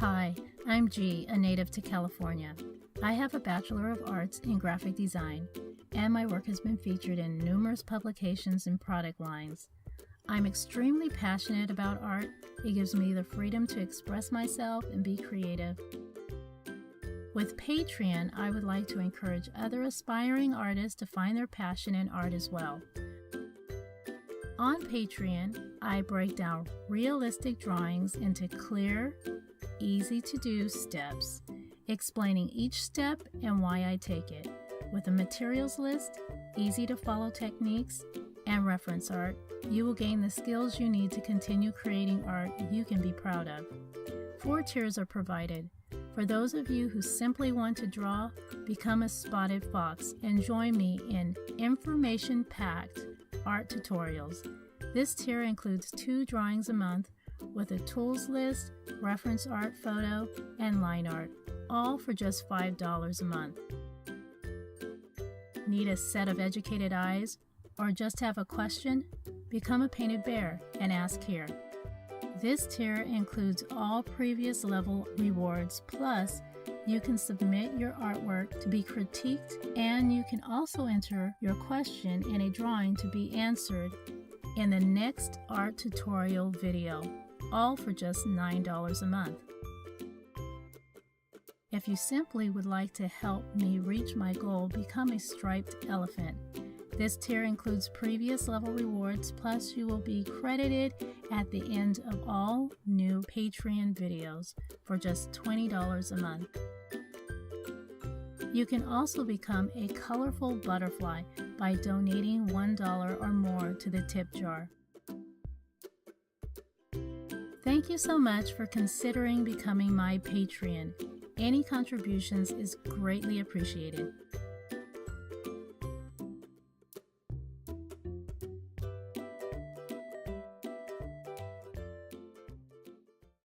Hi, I'm G, a native to California. I have a Bachelor of Arts in Graphic Design, and my work has been featured in numerous publications and product lines. I'm extremely passionate about art. It gives me the freedom to express myself and be creative. With Patreon, I would like to encourage other aspiring artists to find their passion in art as well. On Patreon, I break down realistic drawings into clear, easy-to-do steps, explaining each step and why I take it, with a materials list, easy-to-follow techniques, and reference art. You will gain the skills you need to continue creating art you can be proud of. 4 tiers are provided. For those of you who simply want to draw, become a spotted fox and join me in information-packed art tutorials. This tier includes 2 drawings a month with a tools list, reference art photo, and line art, all for just $5 a month. Need a set of educated eyes or just have a question? Become a painted bear and ask here. This tier includes all previous level rewards, plus you can submit your artwork to be critiqued, and you can also enter your question in a drawing to be answered in the next art tutorial video, all for just $9 a month. If you simply would like to help me reach my goal, become a striped elephant. This tier includes previous level rewards, plus you will be credited at the end of all new Patreon videos for just $20 a month. You can also become a colorful butterfly by donating $1 or more to the tip jar. Thank you so much for considering becoming my Patreon. Any contributions is greatly appreciated.